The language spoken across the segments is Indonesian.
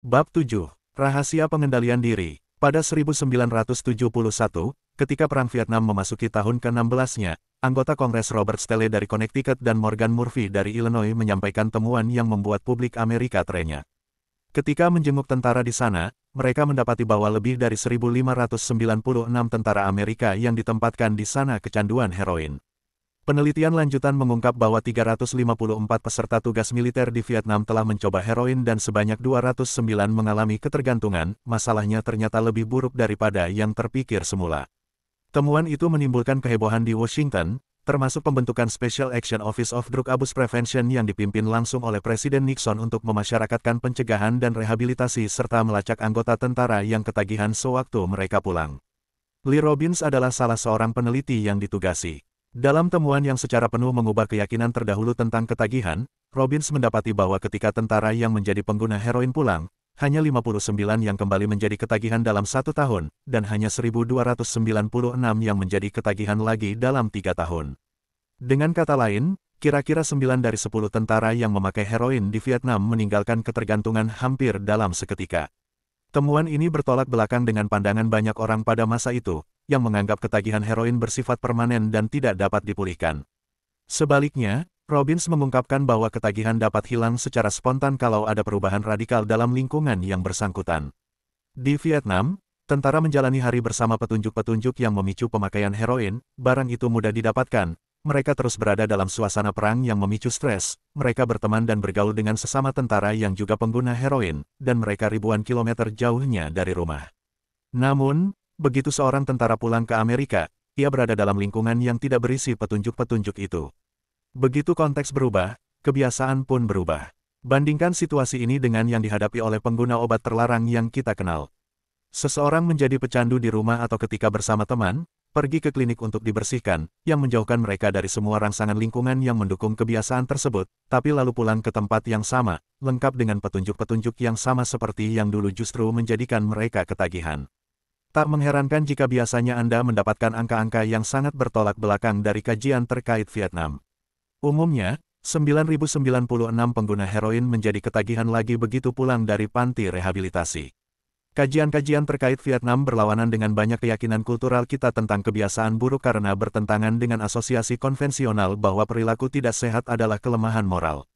Bab 7. Rahasia Pengendalian Diri. Pada 1971, ketika Perang Vietnam memasuki tahun ke-16-nya, anggota Kongres Robert Stelle dari Connecticut dan Morgan Murphy dari Illinois menyampaikan temuan yang membuat publik Amerika terenyah. Ketika menjenguk tentara di sana, mereka mendapati bahwa lebih dari 1.596 tentara Amerika yang ditempatkan di sana kecanduan heroin. Penelitian lanjutan mengungkap bahwa 354 peserta tugas militer di Vietnam telah mencoba heroin dan sebanyak 209 mengalami ketergantungan. Masalahnya ternyata lebih buruk daripada yang terpikir semula. Temuan itu menimbulkan kehebohan di Washington, termasuk pembentukan Special Action Office of Drug Abuse Prevention yang dipimpin langsung oleh Presiden Nixon untuk memasyarakatkan pencegahan dan rehabilitasi serta melacak anggota tentara yang ketagihan sewaktu mereka pulang. Lee Robbins adalah salah seorang peneliti yang ditugasi. Dalam temuan yang secara penuh mengubah keyakinan terdahulu tentang ketagihan, Robbins mendapati bahwa ketika tentara yang menjadi pengguna heroin pulang, hanya 59 yang kembali menjadi ketagihan dalam 1 tahun, dan hanya 1.296 yang menjadi ketagihan lagi dalam 3 tahun. Dengan kata lain, kira-kira 9 dari 10 tentara yang memakai heroin di Vietnam meninggalkan ketergantungan hampir dalam seketika. Temuan ini bertolak belakang dengan pandangan banyak orang pada masa itu, yang menganggap ketagihan heroin bersifat permanen dan tidak dapat dipulihkan. Sebaliknya, Robbins mengungkapkan bahwa ketagihan dapat hilang secara spontan kalau ada perubahan radikal dalam lingkungan yang bersangkutan. Di Vietnam, tentara menjalani hari bersama petunjuk-petunjuk yang memicu pemakaian heroin, barang itu mudah didapatkan, mereka terus berada dalam suasana perang yang memicu stres, mereka berteman dan bergaul dengan sesama tentara yang juga pengguna heroin, dan mereka ribuan kilometer jauhnya dari rumah. Namun, begitu seorang tentara pulang ke Amerika, ia berada dalam lingkungan yang tidak berisi petunjuk-petunjuk itu. Begitu konteks berubah, kebiasaan pun berubah. Bandingkan situasi ini dengan yang dihadapi oleh pengguna obat terlarang yang kita kenal. Seseorang menjadi pecandu di rumah atau ketika bersama teman, pergi ke klinik untuk dibersihkan, yang menjauhkan mereka dari semua rangsangan lingkungan yang mendukung kebiasaan tersebut, tapi lalu pulang ke tempat yang sama, lengkap dengan petunjuk-petunjuk yang sama seperti yang dulu justru menjadikan mereka ketagihan. Tak mengherankan jika biasanya Anda mendapatkan angka-angka yang sangat bertolak belakang dari kajian terkait Vietnam. Umumnya, 9.096 pengguna heroin menjadi ketagihan lagi begitu pulang dari panti rehabilitasi. Kajian-kajian terkait Vietnam berlawanan dengan banyak keyakinan kultural kita tentang kebiasaan buruk karena bertentangan dengan asosiasi konvensional bahwa perilaku tidak sehat adalah kelemahan moral.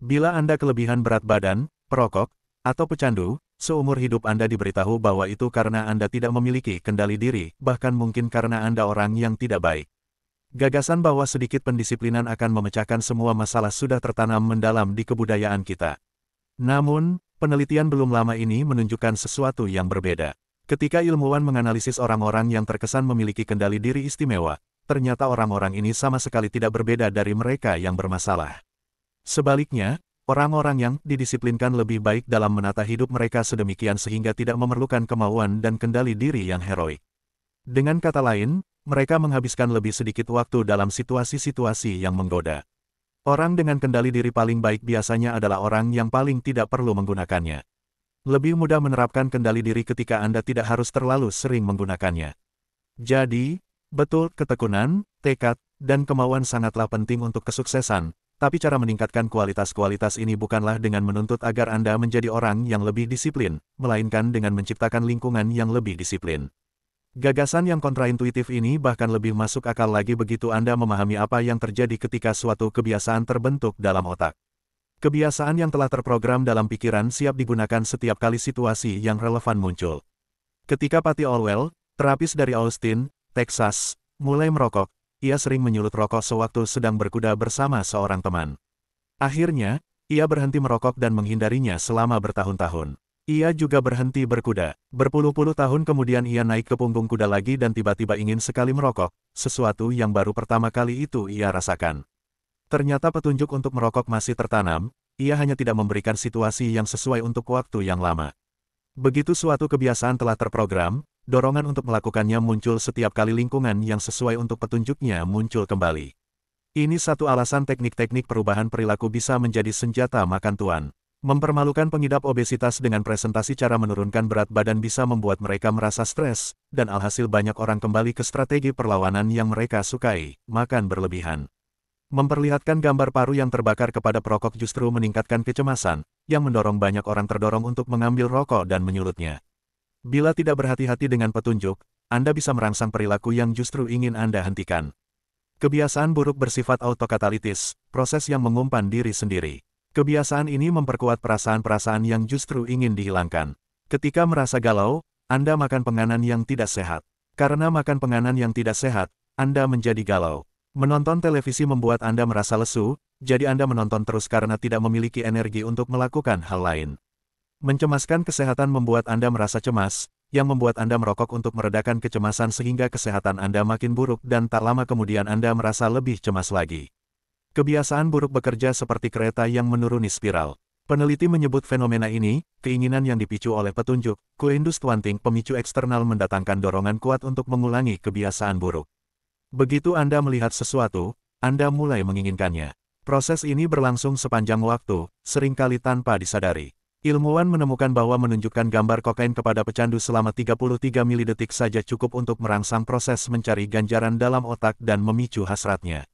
Bila Anda kelebihan berat badan, perokok, atau pecandu, seumur hidup Anda diberitahu bahwa itu karena Anda tidak memiliki kendali diri, bahkan mungkin karena Anda orang yang tidak baik. Gagasan bahwa sedikit pendisiplinan akan memecahkan semua masalah sudah tertanam mendalam di kebudayaan kita. Namun, penelitian belum lama ini menunjukkan sesuatu yang berbeda. Ketika ilmuwan menganalisis orang-orang yang terkesan memiliki kendali diri istimewa, ternyata orang-orang ini sama sekali tidak berbeda dari mereka yang bermasalah. Sebaliknya, orang-orang yang didisiplinkan lebih baik dalam menata hidup mereka sedemikian sehingga tidak memerlukan kemauan dan kendali diri yang heroik. Dengan kata lain, mereka menghabiskan lebih sedikit waktu dalam situasi-situasi yang menggoda. Orang dengan kendali diri paling baik biasanya adalah orang yang paling tidak perlu menggunakannya. Lebih mudah menerapkan kendali diri ketika Anda tidak harus terlalu sering menggunakannya. Jadi, betul ketekunan, tekad, dan kemauan sangatlah penting untuk kesuksesan, tapi cara meningkatkan kualitas-kualitas ini bukanlah dengan menuntut agar Anda menjadi orang yang lebih disiplin, melainkan dengan menciptakan lingkungan yang lebih disiplin. Gagasan yang kontraintuitif ini bahkan lebih masuk akal lagi begitu Anda memahami apa yang terjadi ketika suatu kebiasaan terbentuk dalam otak. Kebiasaan yang telah terprogram dalam pikiran siap digunakan setiap kali situasi yang relevan muncul. Ketika Patty Olwell, terapis dari Austin, Texas, mulai merokok, ia sering menyulut rokok sewaktu sedang berkuda bersama seorang teman. Akhirnya, ia berhenti merokok dan menghindarinya selama bertahun-tahun. Ia juga berhenti berkuda. Berpuluh-puluh tahun kemudian ia naik ke punggung kuda lagi dan tiba-tiba ingin sekali merokok, sesuatu yang baru pertama kali itu ia rasakan. Ternyata petunjuk untuk merokok masih tertanam, ia hanya tidak memberikan situasi yang sesuai untuk waktu yang lama. Begitu suatu kebiasaan telah terprogram, dorongan untuk melakukannya muncul setiap kali lingkungan yang sesuai untuk petunjuknya muncul kembali. Ini satu alasan teknik-teknik perubahan perilaku bisa menjadi senjata makan tuan. Mempermalukan pengidap obesitas dengan presentasi cara menurunkan berat badan bisa membuat mereka merasa stres, dan alhasil banyak orang kembali ke strategi perlawanan yang mereka sukai, makan berlebihan. Memperlihatkan gambar paru yang terbakar kepada perokok justru meningkatkan kecemasan, yang mendorong banyak orang terdorong untuk mengambil rokok dan menyulutnya. Bila tidak berhati-hati dengan petunjuk, Anda bisa merangsang perilaku yang justru ingin Anda hentikan. Kebiasaan buruk bersifat autokatalitis, proses yang mengumpan diri sendiri. Kebiasaan ini memperkuat perasaan-perasaan yang justru ingin dihilangkan. Ketika merasa galau, Anda makan penganan yang tidak sehat. Karena makan penganan yang tidak sehat, Anda menjadi galau. Menonton televisi membuat Anda merasa lesu, jadi Anda menonton terus karena tidak memiliki energi untuk melakukan hal lain. Mencemaskan kesehatan membuat Anda merasa cemas, yang membuat Anda merokok untuk meredakan kecemasan sehingga kesehatan Anda makin buruk dan tak lama kemudian Anda merasa lebih cemas lagi. Kebiasaan buruk bekerja seperti kereta yang menuruni spiral. Peneliti menyebut fenomena ini, keinginan yang dipicu oleh petunjuk, co-induced wanting, pemicu eksternal mendatangkan dorongan kuat untuk mengulangi kebiasaan buruk. Begitu Anda melihat sesuatu, Anda mulai menginginkannya. Proses ini berlangsung sepanjang waktu, seringkali tanpa disadari. Ilmuwan menemukan bahwa menunjukkan gambar kokain kepada pecandu selama 33 milidetik saja cukup untuk merangsang proses mencari ganjaran dalam otak dan memicu hasratnya.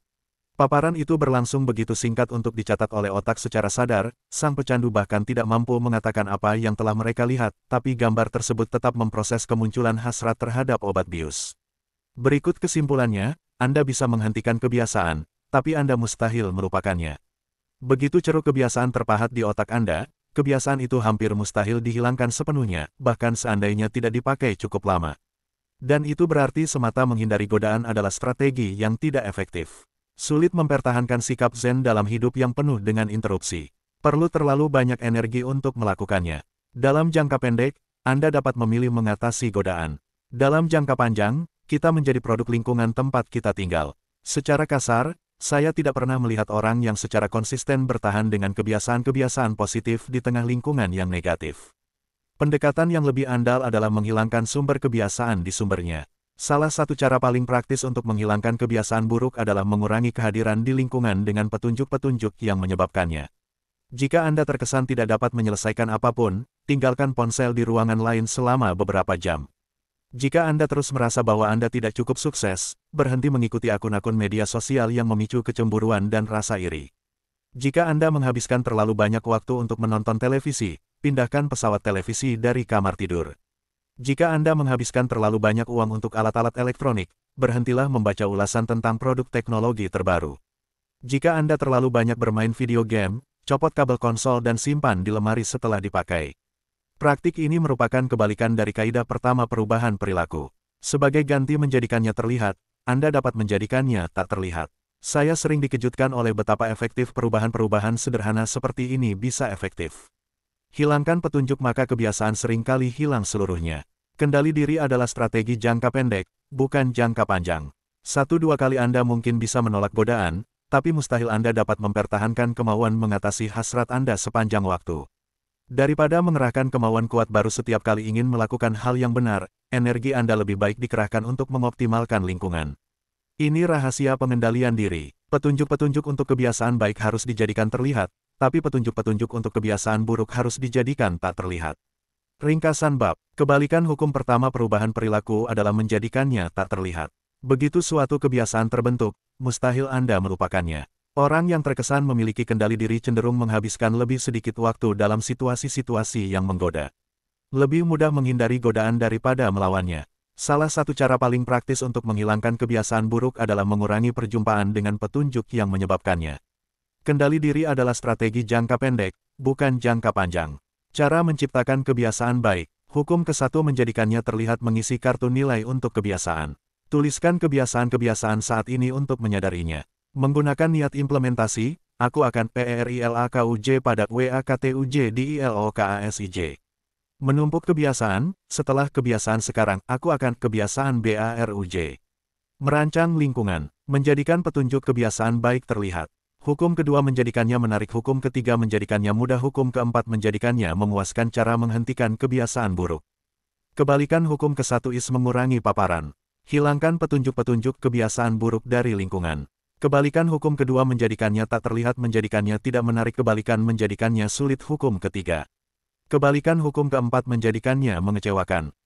Paparan itu berlangsung begitu singkat untuk dicatat oleh otak secara sadar, sang pecandu bahkan tidak mampu mengatakan apa yang telah mereka lihat, tapi gambar tersebut tetap memproses kemunculan hasrat terhadap obat bius. Berikut kesimpulannya, Anda bisa menghentikan kebiasaan, tapi Anda mustahil melupakannya. Begitu ceruk kebiasaan terpahat di otak Anda, kebiasaan itu hampir mustahil dihilangkan sepenuhnya, bahkan seandainya tidak dipakai cukup lama. Dan itu berarti semata menghindari godaan adalah strategi yang tidak efektif. Sulit mempertahankan sikap zen dalam hidup yang penuh dengan interupsi. Perlu terlalu banyak energi untuk melakukannya. Dalam jangka pendek, Anda dapat memilih mengatasi godaan. Dalam jangka panjang, kita menjadi produk lingkungan tempat kita tinggal. Secara kasar, saya tidak pernah melihat orang yang secara konsisten bertahan dengan kebiasaan-kebiasaan positif di tengah lingkungan yang negatif. Pendekatan yang lebih andal adalah menghilangkan sumber kebiasaan di sumbernya. Salah satu cara paling praktis untuk menghilangkan kebiasaan buruk adalah mengurangi kehadiran di lingkungan dengan petunjuk-petunjuk yang menyebabkannya. Jika Anda terkesan tidak dapat menyelesaikan apapun, tinggalkan ponsel di ruangan lain selama beberapa jam. Jika Anda terus merasa bahwa Anda tidak cukup sukses, berhenti mengikuti akun-akun media sosial yang memicu kecemburuan dan rasa iri. Jika Anda menghabiskan terlalu banyak waktu untuk menonton televisi, pindahkan pesawat televisi dari kamar tidur. Jika Anda menghabiskan terlalu banyak uang untuk alat-alat elektronik, berhentilah membaca ulasan tentang produk teknologi terbaru. Jika Anda terlalu banyak bermain video game, copot kabel konsol dan simpan di lemari setelah dipakai. Praktik ini merupakan kebalikan dari kaidah pertama perubahan perilaku. Sebagai ganti menjadikannya terlihat, Anda dapat menjadikannya tak terlihat. Saya sering dikejutkan oleh betapa efektif perubahan-perubahan sederhana seperti ini bisa efektif. Hilangkan petunjuk maka kebiasaan seringkali hilang seluruhnya. Kendali diri adalah strategi jangka pendek, bukan jangka panjang. 1-2 kali Anda mungkin bisa menolak godaan, tapi mustahil Anda dapat mempertahankan kemauan mengatasi hasrat Anda sepanjang waktu. Daripada mengerahkan kemauan kuat baru setiap kali ingin melakukan hal yang benar, energi Anda lebih baik dikerahkan untuk mengoptimalkan lingkungan. Ini rahasia pengendalian diri. Petunjuk-petunjuk untuk kebiasaan baik harus dijadikan terlihat, tapi petunjuk-petunjuk untuk kebiasaan buruk harus dijadikan tak terlihat. Ringkasan bab, kebalikan hukum pertama perubahan perilaku adalah menjadikannya tak terlihat. Begitu suatu kebiasaan terbentuk, mustahil Anda melupakannya. Orang yang terkesan memiliki kendali diri cenderung menghabiskan lebih sedikit waktu dalam situasi-situasi yang menggoda. Lebih mudah menghindari godaan daripada melawannya. Salah satu cara paling praktis untuk menghilangkan kebiasaan buruk adalah mengurangi perjumpaan dengan petunjuk yang menyebabkannya. Kendali diri adalah strategi jangka pendek, bukan jangka panjang. Cara menciptakan kebiasaan baik. Hukum ke-1 menjadikannya terlihat mengisi kartu nilai untuk kebiasaan. Tuliskan kebiasaan-kebiasaan saat ini untuk menyadarinya. Menggunakan niat implementasi, aku akan PERILAKUJ pada WAKTUJ di ILOKASIJ. Menumpuk kebiasaan, setelah kebiasaan sekarang, aku akan kebiasaan BARUJ. Merancang lingkungan, menjadikan petunjuk kebiasaan baik terlihat. Hukum kedua menjadikannya menarik, hukum ketiga menjadikannya mudah, hukum keempat menjadikannya memuaskan, cara menghentikan kebiasaan buruk. Kebalikan hukum ke-1 is mengurangi paparan. Hilangkan petunjuk-petunjuk kebiasaan buruk dari lingkungan. Kebalikan hukum kedua menjadikannya tak terlihat, menjadikannya tidak menarik, kebalikan menjadikannya sulit, hukum ketiga. Kebalikan hukum keempat menjadikannya mengecewakan.